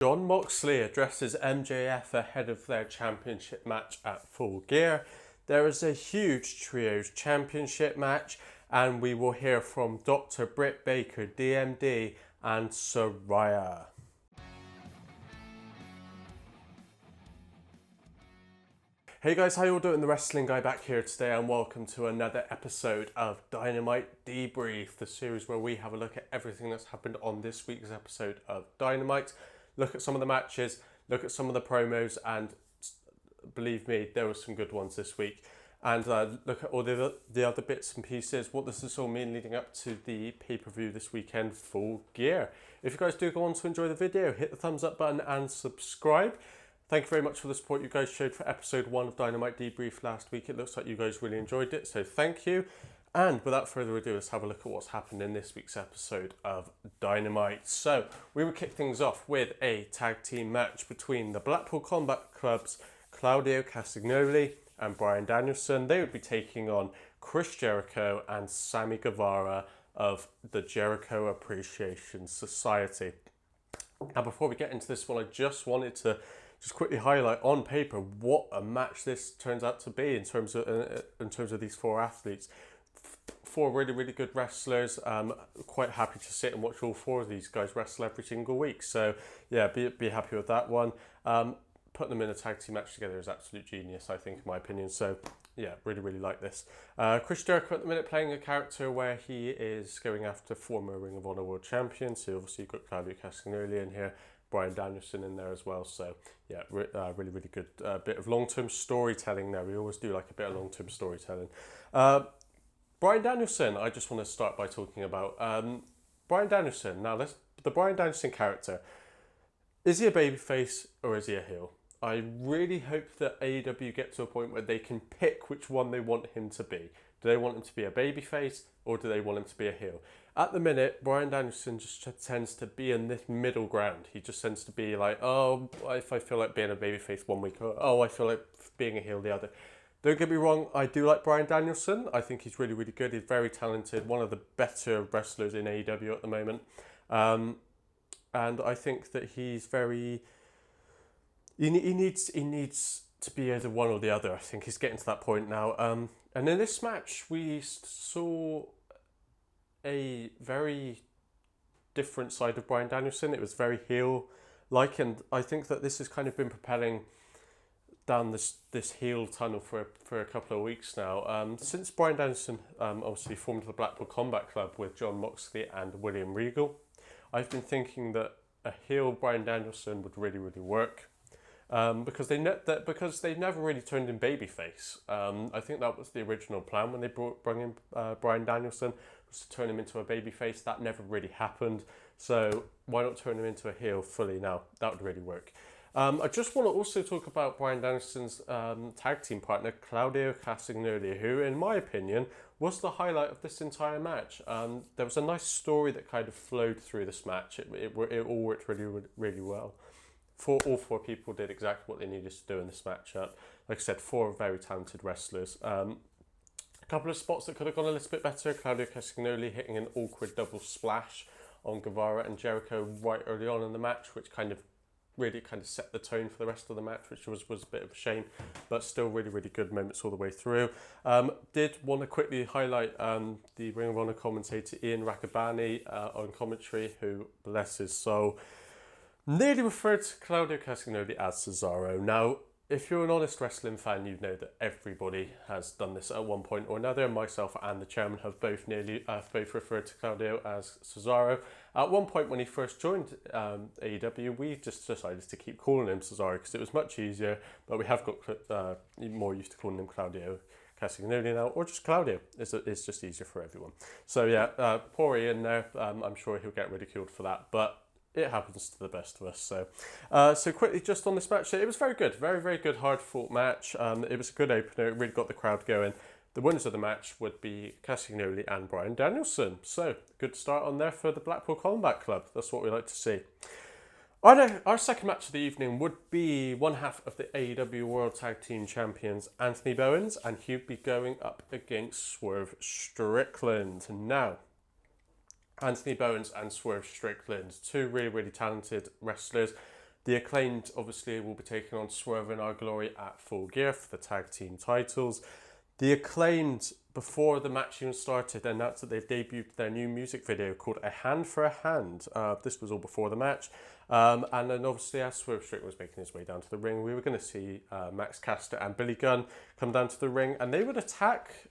Jon Moxley addresses MJF ahead of their championship match at Full Gear. There is a huge Trios championship match, and we will hear from Dr. Britt Baker, DMD, and Saraya. Hey guys, how you all doing? The Wrestling Guy back here today, and welcome to another episode of Dynamite Debrief, the series where we have a look at everything that's happened on this week's episode of Dynamite. Look at some of the matches, look at some of the promos, and believe me, there were some good ones this week. And look at all the other bits and pieces, what does this all mean leading up to the pay-per-view this weekend, Full Gear. If you guys do go on to enjoy the video, hit the thumbs up button and subscribe. Thank you very much for the support you guys showed for episode 1 of Dynamite Debrief last week. It looks like you guys really enjoyed it, so thank you. And without further ado, let's have a look at what's happened in this week's episode of Dynamite. So, we will kick things off with a tag team match between the Blackpool Combat Club's Claudio Castagnoli and Bryan Danielson. They would be taking on Chris Jericho and Sammy Guevara of the Jericho Appreciation Society. Now, before we get into this one, I just wanted to quickly highlight on paper what a match this turns out to be in terms of these four athletes. Four really, really good wrestlers. Quite happy to sit and watch all four of these guys wrestle every single week. So yeah, be happy with that one. Putting them in a tag team match together is absolute genius, I think, in my opinion. So yeah, really, really like this. Chris Jericho at the minute playing a character where he is going after former Ring of Honor World Champion. So obviously you've got Claudio Castagnoli in here, Bryan Danielson in there as well. So yeah, really, really good bit of long-term storytelling there. We always do like a bit of long-term storytelling. Bryan Danielson, I just want to start by talking about Bryan Danielson. Now, the Bryan Danielson character, is he a babyface or is he a heel? I really hope that AEW get to a point where they can pick which one they want him to be. Do they want him to be a babyface or do they want him to be a heel? At the minute, Bryan Danielson just tends to be in this middle ground. He just tends to be like, oh, if I feel like being a babyface one week, oh, I feel like being a heel the other. Don't get me wrong, I do like Bryan Danielson. I think he's really, really good. He's very talented, one of the better wrestlers in AEW at the moment. And I think that he's very... He needs to be either one or the other. I think he's getting to that point now. And in this match, we saw a very different side of Bryan Danielson. It was very heel-like, and I think that this has kind of been propelling down this heel tunnel for a couple of weeks now. Since Bryan Danielson obviously formed the Blackpool Combat Club with Jon Moxley and William Regal, I've been thinking that a heel Bryan Danielson would really, really work. Because they never really turned him babyface. I think that was the original plan when they brought in Bryan Danielson, was to turn him into a babyface. That never really happened. So why not turn him into a heel fully now? That would really work. I just want to also talk about Bryan Danielson's tag team partner, Claudio Castagnoli, who, in my opinion, was the highlight of this entire match. There was a nice story that kind of flowed through this match. It all worked really, really well. All four people did exactly what they needed to do in this matchup. Like I said, four very talented wrestlers. A couple of spots that could have gone a little bit better. Claudio Castagnoli hitting an awkward double splash on Guevara and Jericho right early on in the match, which really set the tone for the rest of the match, which was a bit of a shame, but still really, really good moments all the way through. Did want to quickly highlight the Ring of Honor commentator Ian Rakabani on commentary, who, bless his soul, nearly referred to Claudio Castagnoli as Cesaro. Now, if you're an honest wrestling fan, you know that everybody has done this at one point or another. Myself and the chairman have both referred to Claudio as Cesaro. At one point when he first joined AEW, we just decided to keep calling him Cesaro because it was much easier, but we have got more used to calling him Claudio Castagnoli now, or just Claudio. It's just easier for everyone. So yeah, poor Ian there. I'm sure he'll get ridiculed for that, but it happens to the best of us. So quickly, just on this match, it was very good, very, very good, hard-fought match. It was a good opener. It really got the crowd going. The winners of the match would be Castagnoli and Bryan Danielson. So good start on there for the Blackpool Combat Club. That's what we like to see. Our second match of the evening would be one half of the AEW World Tag Team Champions, Anthony Bowens, and he'd be going up against Swerve Strickland. Now, Anthony Bowens and Swerve Strickland, two really, really talented wrestlers. The Acclaimed obviously will be taking on Swerve and Our Glory at Full Gear for the tag team titles. The Acclaimed, before the match even started, announced that they've debuted their new music video called A Hand for a Hand. This was all before the match. And then obviously as Swerve Strickland was making his way down to the ring, we were going to see Max Caster and Billy Gunn come down to the ring, and they would attack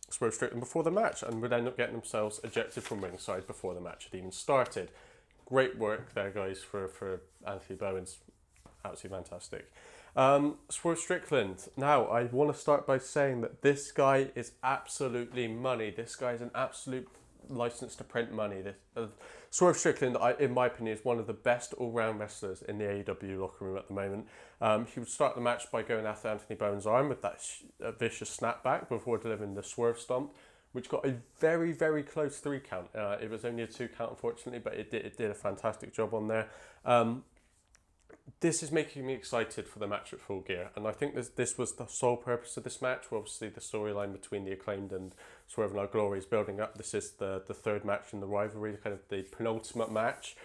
Swerve Strickland before the match and would end up getting themselves ejected from ringside before the match had even started. Great work there, guys, for Anthony Bowens. Absolutely fantastic. Swerve Strickland. Now, I want to start by saying that this guy is absolutely money. This guy is an absolute license to print money. Swerve Strickland, in my opinion, is one of the best all-round wrestlers in the AEW locker room at the moment. He would start the match by going after Anthony Bowens' arm with that vicious snapback before delivering the Swerve Stomp, which got a very, very close 3 count. It was only a 2 count, unfortunately, but it did a fantastic job on there. This is making me excited for the match at Full Gear, and I think this was the sole purpose of this match. Obviously, the storyline between the Acclaimed and Swerve and Our Glory is building up. This is the third match in the rivalry, kind of the penultimate match.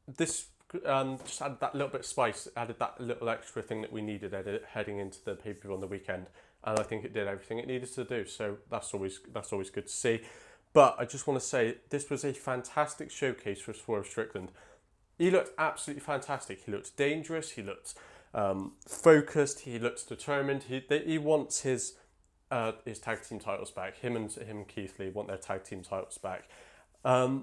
This just added that little bit of spice, added that little extra thing that we needed heading into the pay-per-view on the weekend, and I think it did everything it needed to do. So that's always good to see. But I just want to say this was a fantastic showcase for Swerve Strickland. He looked absolutely fantastic. He looked dangerous. He looked focused. He looked determined. He wants his tag team titles back. Him and Keith Lee want their tag team titles back. I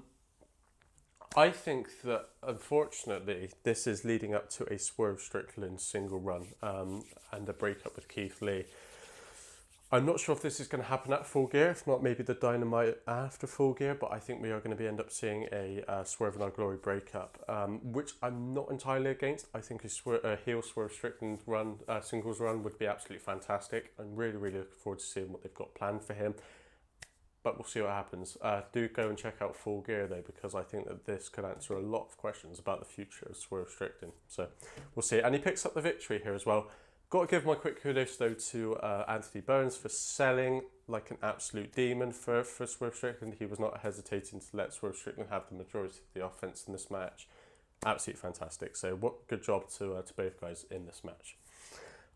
think that unfortunately this is leading up to a Swerve Strickland single run and a breakup with Keith Lee. I'm not sure if this is going to happen at Full Gear, if not maybe the Dynamite after Full Gear, but I think we are going to end up seeing a Swerve and Our Glory breakup, which I'm not entirely against. I think a heel Swerve Strickland run, singles run would be absolutely fantastic. I'm really, really looking forward to seeing what they've got planned for him, but we'll see what happens. Do go and check out Full Gear though, because I think that this could answer a lot of questions about the future of Swerve Strickland. So we'll see. And he picks up the victory here as well. Got to give my quick kudos though to Anthony Bowens for selling like an absolute demon for Swerve Strickland. He was not hesitating to let Swerve Strickland have the majority of the offense in this match. Absolutely fantastic. So what good job to both guys in this match.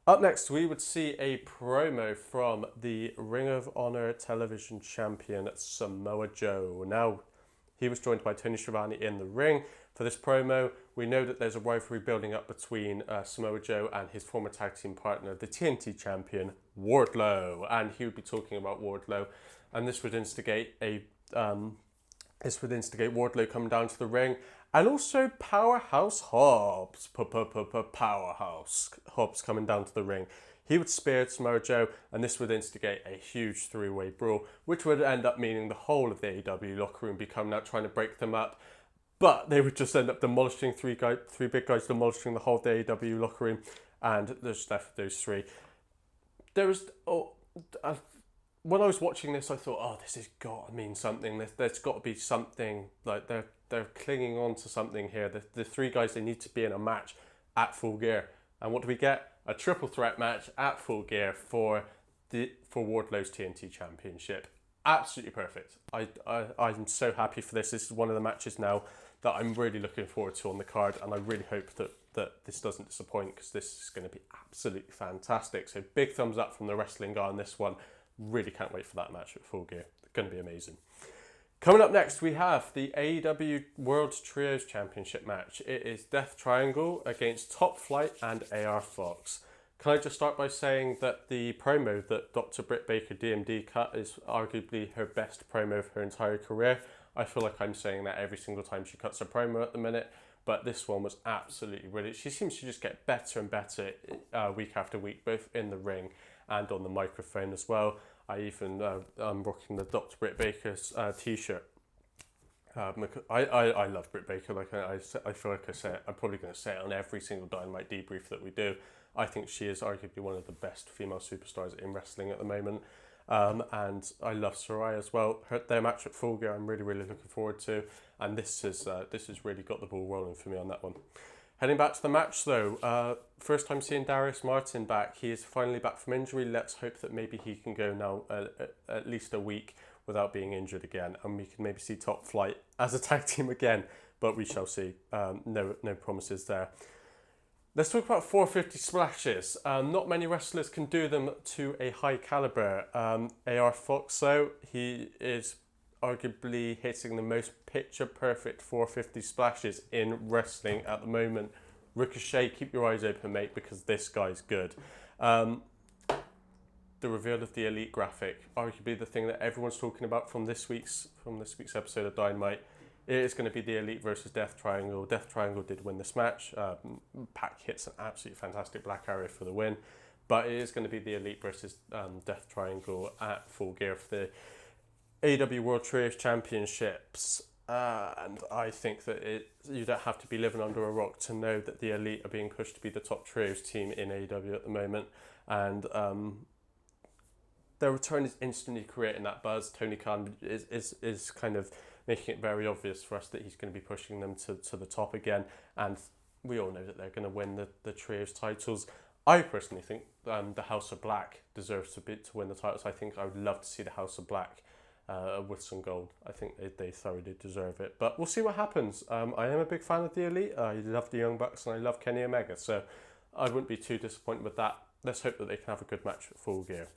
Up next, we would see a promo from the Ring of Honor television champion Samoa Joe. Now, he was joined by Tony Schiavone in the ring. For this promo, we know that there's a rivalry building up between Samoa Joe and his former tag team partner, the TNT champion, Wardlow. And he would be talking about Wardlow. And this would instigate Wardlow coming down to the ring. And also Powerhouse Hobbs. Powerhouse Hobbs coming down to the ring. He would spear Samoa Joe, and this would instigate a huge 3-way brawl, which would end up meaning the whole of the AEW locker room be coming out trying to break them up. But they would just end up demolishing three big guys, demolishing the whole of the AEW locker room, and there's left those three. When I was watching this, I thought, this has got to mean something. There's got to be something, like they're clinging on to something here. The three guys, they need to be in a match at Full Gear. And what do we get? A triple threat match at Full Gear for Wardlow's TNT Championship. Absolutely perfect. I'm so happy for this. This is one of the matches now that I'm really looking forward to on the card, and I really hope that this doesn't disappoint, because this is going to be absolutely fantastic. So big thumbs up from the wrestling guy on this one. Really can't wait for that match at Full Gear. It's going to be amazing. Coming up next, we have the AEW World Trios Championship match. It is Death Triangle against Top Flight and AR Fox. Can I just start by saying that the promo that Dr. Britt Baker DMD cut is arguably her best promo of her entire career. I feel like I'm saying that every single time she cuts a promo at the minute, but this one was absolutely brilliant. She seems to just get better and better week after week, both in the ring and on the microphone as well. I'm rocking the Dr. Britt Baker's t-shirt. I love Britt Baker. Like I feel like I'm probably going to say it on every single Dynamite Debrief that we do. I think she is arguably one of the best female superstars in wrestling at the moment. And I love Saraya as well. Their match at Full Gear, I'm really, really looking forward to. And this has really got the ball rolling for me on that one. Heading back to the match though, first time seeing Darius Martin back. He is finally back from injury. Let's hope that maybe he can go now at least a week without being injured again. And we can maybe see Top Flight as a tag team again. but we shall see. No promises there. Let's talk about 450 splashes. Not many wrestlers can do them to a high caliber. AR Fox, though, he is arguably hitting the most picture perfect 450 splashes in wrestling at the moment. Ricochet, keep your eyes open, mate, because this guy's good. The reveal of the Elite graphic, arguably the thing that everyone's talking about from this week's episode of Dynamite. It is going to be the Elite versus Death Triangle. Death Triangle did win this match. Pac hits an absolutely fantastic Black Arrow for the win. But it is going to be the Elite versus Death Triangle at Full Gear for the AEW World Trios Championships. And I think that you don't have to be living under a rock to know that the Elite are being pushed to be the top trios team in AEW at the moment. And their return is instantly creating that buzz. Tony Khan is kind of making it very obvious for us that he's going to be pushing them to the top again. And we all know that they're going to win the trios titles. I personally think the House of Black deserves to win the titles. I think I would love to see the House of Black with some gold. I think they thoroughly deserve it. But we'll see what happens. I am a big fan of the Elite. I love the Young Bucks and I love Kenny Omega. So I wouldn't be too disappointed with that. Let's hope that they can have a good match at Full Gear.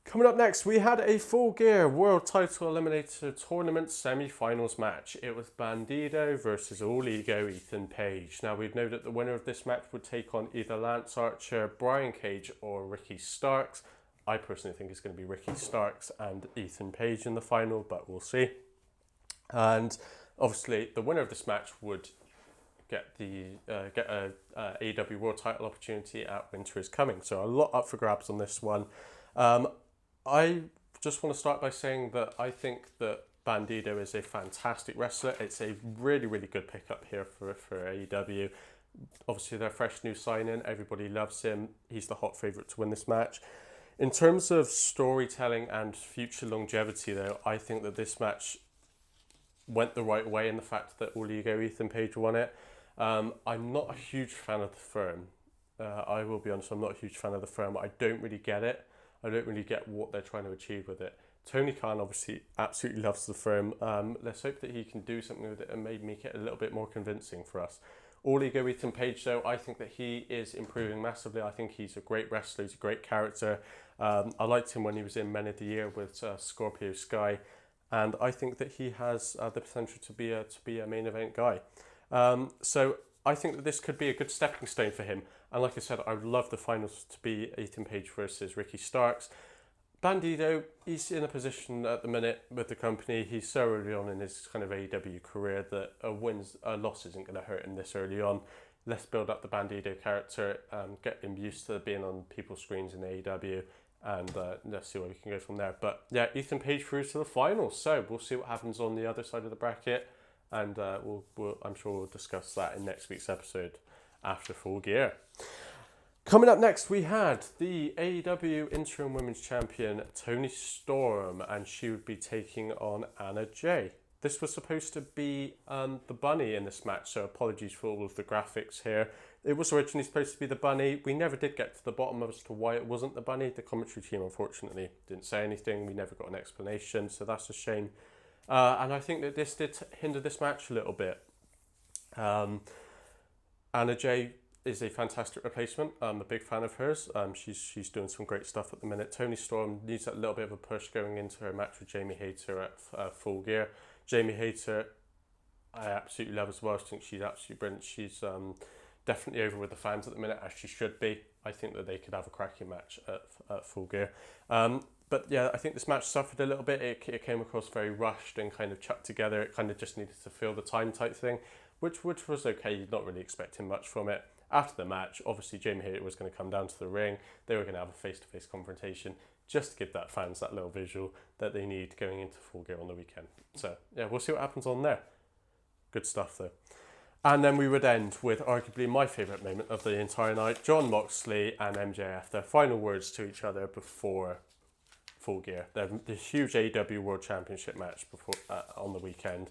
Coming up next, we had a Full Gear World Title Eliminator Tournament semi-finals match. It was Bandido versus All Ego Ethan Page. Now, we'd know that the winner of this match would take on either Lance Archer, Brian Cage, or Ricky Starks. I personally think it's going to be Ricky Starks and Ethan Page in the final, but we'll see. And obviously, the winner of this match would get a AEW World Title opportunity at Winter is Coming. So a lot up for grabs on this one. I just want to start by saying that I think that Bandido is a fantastic wrestler. It's a really, really good pickup here for AEW. Obviously, they're a fresh new signing. Everybody loves him. He's the hot favourite to win this match. In terms of storytelling and future longevity, though, I think that this match went the right way in the fact that All Ego Ethan Page won it. I'm not a huge fan of the firm. I will be honest, I'm not a huge fan of the firm. I don't really get it. I don't really get what they're trying to achieve with it. Tony Khan obviously absolutely loves the firm. Let's hope that he can do something with it and maybe make it a little bit more convincing for us. All Ego Ethan Page, though, I think that he is improving massively. I think he's a great wrestler. He's a great character. I liked him when he was in Men of the Year with Scorpio Sky, and I think that he has the potential to be a main event guy. So I think that this could be a good stepping stone for him. And like I said, I would love the finals to be Ethan Page versus Ricky Starks. Bandido, he's in a position at the minute with the company. He's so early on in his kind of AEW career that a loss isn't going to hurt him this early on. Let's build up the Bandido character, get him used to being on people's screens in AEW, and let's see where we can go from there. But yeah, Ethan Page through to the finals. So we'll see what happens on the other side of the bracket, and I'm sure we'll discuss that in next week's episode after Full Gear. Coming up next, we had the AEW Interim Women's Champion, Toni Storm, and she would be taking on Anna Jay. This was supposed to be the Bunny in this match, so apologies for all of the graphics here. It was originally supposed to be the Bunny. We never did get to the bottom as to why it wasn't the Bunny. The commentary team, unfortunately, didn't say anything. We never got an explanation, so that's a shame. And I think that this did hinder this match a little bit. Anna Jay is a fantastic replacement. I'm a big fan of hers. She's doing some great stuff at the minute. Toni Storm needs a little bit of a push going into her match with Jamie Hayter at Full Gear. Jamie Hayter, I absolutely love as well. I think she's absolutely brilliant. She's definitely over with the fans at the minute, as she should be. I think that they could have a cracking match at Full Gear. But yeah, I think this match suffered a little bit. It came across very rushed and kind of chucked together. It kind of just needed to fill the time type thing, which was okay. You're not really expecting much from it. After the match, obviously Jamie Hayter was going to come down to the ring. They were going to have a face-to-face confrontation just to give that fans that little visual that they need going into Full Gear on the weekend. So yeah, we'll see what happens on there. Good stuff though. And then we would end with arguably my favourite moment of the entire night, Jon Moxley and MJF, their final words to each other before Full Gear. The huge AEW World Championship match before on the weekend.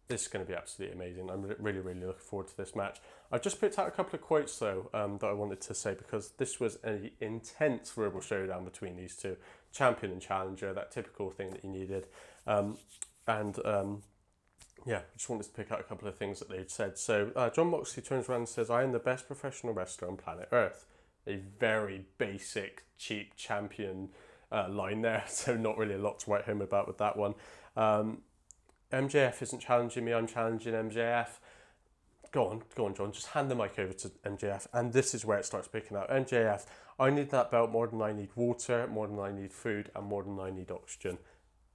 This is going to be absolutely amazing. I'm really, really looking forward to this match. I've just picked out a couple of quotes, though, that I wanted to say, because this was an intense verbal showdown between these two. Champion and challenger, that typical thing that you needed. yeah, I just wanted to pick out a couple of things that they'd said. So Jon Moxley turns around and says, "I am the best professional wrestler on planet Earth." A very basic, cheap champion line there, so not really a lot to write home about with that one. MJF isn't challenging me, I'm challenging MJF. Go on, John, just hand the mic over to MJF. And this is where it starts picking up. MJF, I need that belt more than I need water, more than I need food, and more than I need oxygen.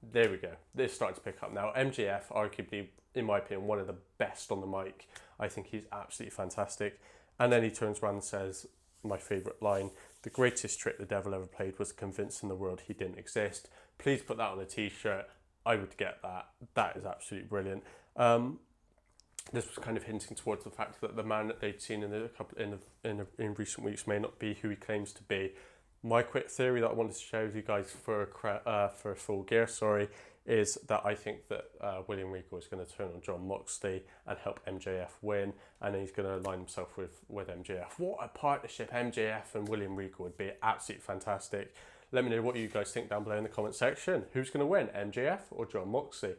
There we go. This starting to pick up now. MJF, arguably, in my opinion, one of the best on the mic. I think he's absolutely fantastic. And then he turns around and says, my favourite line, "The greatest trick the devil ever played was convincing the world he didn't exist." Please put that on a t-shirt. I would get that. That is absolutely brilliant. This was kind of hinting towards the fact that the man that they'd seen in recent weeks may not be who he claims to be. My quick theory that I wanted to share with you guys for Full Gear, is that I think that William Regal is going to turn on Jon Moxley and help MJF win, and then he's going to align himself with MJF. What a partnership MJF and William Regal would be. Absolutely fantastic. Let me know what you guys think down below in the comment section. Who's going to win, MJF or Jon Moxley?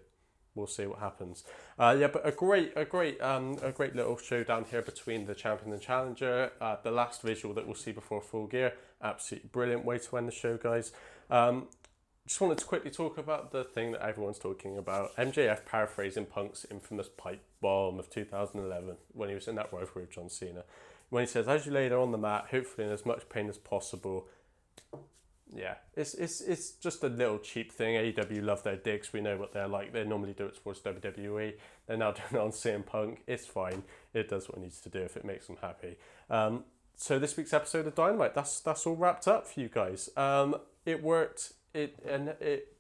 We'll see what happens. But a great little showdown here between the champion and challenger. The last visual that we'll see before Full Gear. Absolutely brilliant way to end the show, guys. Just wanted to quickly talk about the thing that everyone's talking about. MJF paraphrasing Punk's infamous pipe bomb of 2011 when he was in that rivalry with John Cena. When he says, "As you lay there on the mat, hopefully in as much pain as possible." Yeah, it's just a little cheap thing. AEW love their digs. We know what they're like. They normally do it towards WWE. They're now doing it on CM Punk. It's fine. It does what it needs to do if it makes them happy. So this week's episode of Dynamite, that's all wrapped up for you guys. It worked. It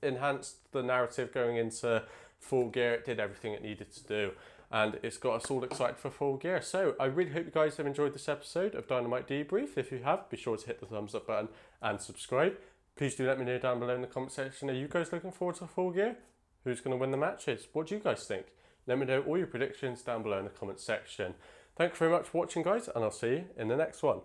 enhanced the narrative going into Full Gear. It did everything it needed to do. And it's got us all excited for Full Gear. So I really hope you guys have enjoyed this episode of Dynamite Debrief. If you have, be sure to hit the thumbs up button and subscribe. Please do let me know down below in the comment section. Are you guys looking forward to Full Gear? Who's going to win the matches? What do you guys think? Let me know all your predictions down below in the comment section. Thank you very much for watching, guys, and I'll see you in the next one.